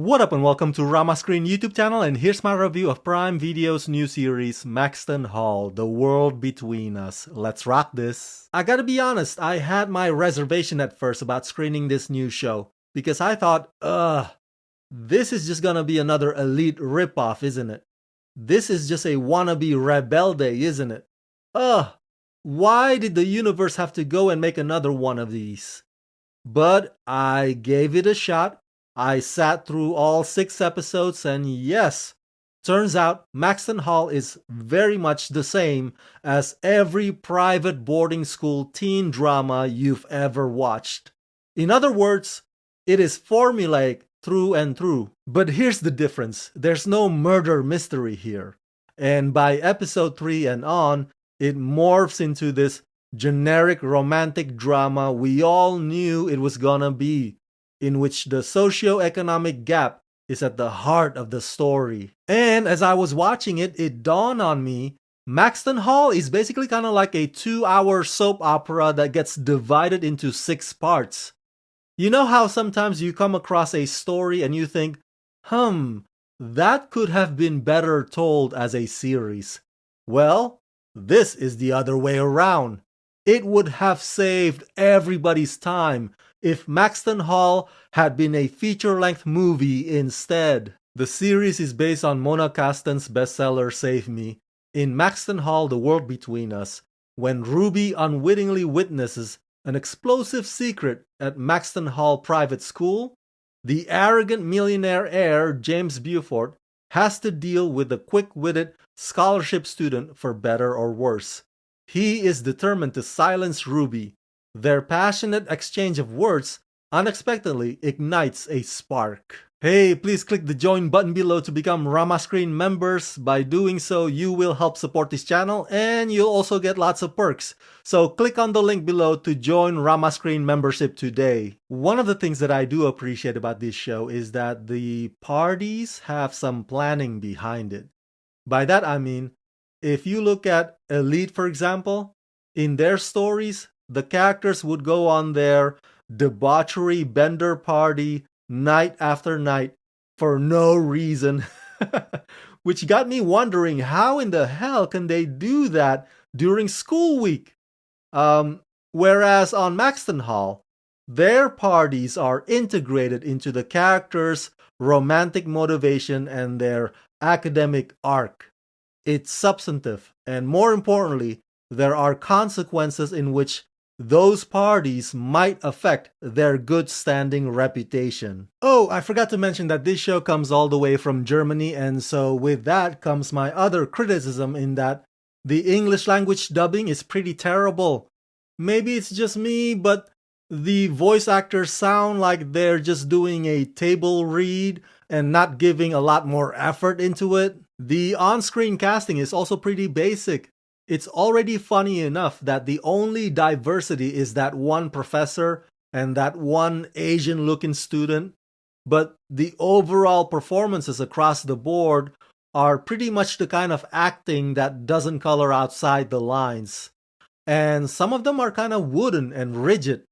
What up and welcome to Rama Screen YouTube channel, and here's my review of Prime Video's new series Maxton Hall, The World Between Us. Let's rock this. I gotta be honest, I had my reservation at first about screening this new show because I thought, this is just gonna be another Elite ripoff, isn't it? This is just a wannabe Rebelde, isn't it? Why did the universe have to go and make another one of these? But I gave it a shot. I sat through all 6 episodes, and yes, turns out Maxton Hall is very much the same as every private boarding school teen drama you've ever watched. In other words, it is formulaic through and through. But here's the difference. There's no murder mystery here. And by episode 3 and on, it morphs into this generic romantic drama we all knew it was gonna be, in which the socio-economic gap is at the heart of the story. And as I was watching it, it dawned on me, Maxton Hall is basically kind of like a 2-hour soap opera that gets divided into 6 parts. You know how sometimes you come across a story and you think, that could have been better told as a series. Well, this is the other way around. It would have saved everybody's time if Maxton Hall had been a feature-length movie instead. The series is based on Mona Kasten's bestseller Save Me. In Maxton Hall, The World Between Us, when Ruby unwittingly witnesses an explosive secret at Maxton Hall Private School, the arrogant millionaire heir James Beaufort has to deal with the quick-witted scholarship student for better or worse. He is determined to silence Ruby. Their passionate exchange of words unexpectedly ignites a spark. Hey, please click the join button below to become Rama Screen members. By doing so, you will help support this channel and you'll also get lots of perks. So click on the link below to join Rama Screen membership today. One of the things that I do appreciate about this show is that the parties have some planning behind it. By that I mean, if you look at Elite, for example, in their stories, the characters would go on their debauchery bender party night after night for no reason. Which got me wondering, how in the hell can they do that during school week? Whereas on Maxton Hall, their parties are integrated into the characters' romantic motivation and their academic arc. It's substantive, and more importantly, there are consequences in which those parties might affect their good standing reputation. Oh, I forgot to mention that this show comes all the way from Germany, and so with that comes my other criticism in that the English language dubbing is pretty terrible. Maybe it's just me, but the voice actors sound like they're just doing a table read and not giving a lot more effort into it. The on-screen casting is also pretty basic. It's already funny enough that the only diversity is that one professor and that one Asian-looking student, but the overall performances across the board are pretty much the kind of acting that doesn't color outside the lines. And some of them are kind of wooden and rigid.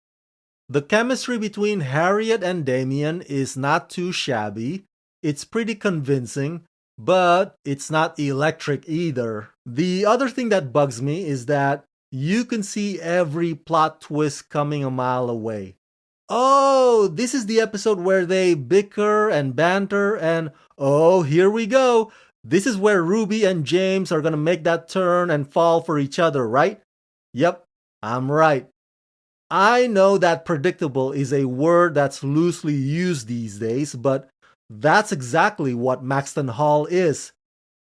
The chemistry between Harriet and Damien is not too shabby. It's pretty convincing, but it's not electric either. The other thing that bugs me is that you can see every plot twist coming a mile away. Oh, this is the episode where they bicker and banter, and oh, here we go. This is where Ruby and James are gonna make that turn and fall for each other, right? Yep, I'm right. I know that predictable is a word that's loosely used these days, but that's exactly what Maxton Hall is.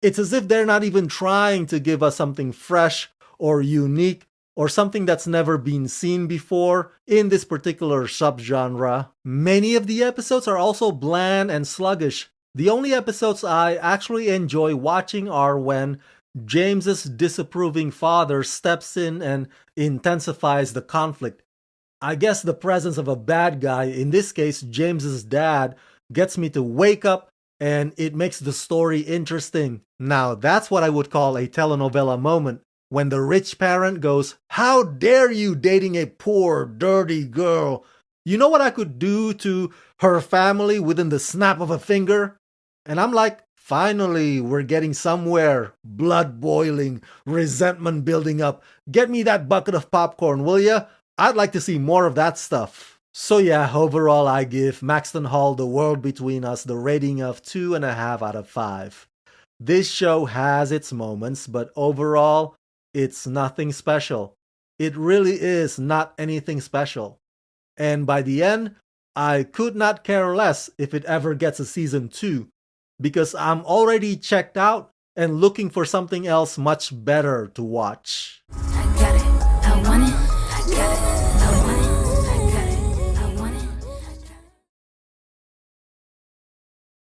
It's as if they're not even trying to give us something fresh or unique or something that's never been seen before in this particular subgenre. Many of the episodes are also bland and sluggish. The only episodes I actually enjoy watching are when James's disapproving father steps in and intensifies the conflict. I guess the presence of a bad guy, in this case James's dad, gets me to wake up, and it makes the story interesting. Now that's what I would call a telenovela moment, when the rich parent goes, "How dare you dating a poor, dirty girl? You know what I could do to her family within the snap of a finger? And I'm like, finally, we're getting somewhere. Blood boiling, resentment building up. Get me that bucket of popcorn, will ya? I'd like to see more of that stuff. So yeah, overall I give Maxton Hall, The World Between Us, the rating of 2.5 out of 5. This show has its moments, but overall, it's nothing special. It really is not anything special. And by the end, I could not care less if it ever gets a season 2, because I'm already checked out and looking for something else much better to watch. I got it, I want it, I got it.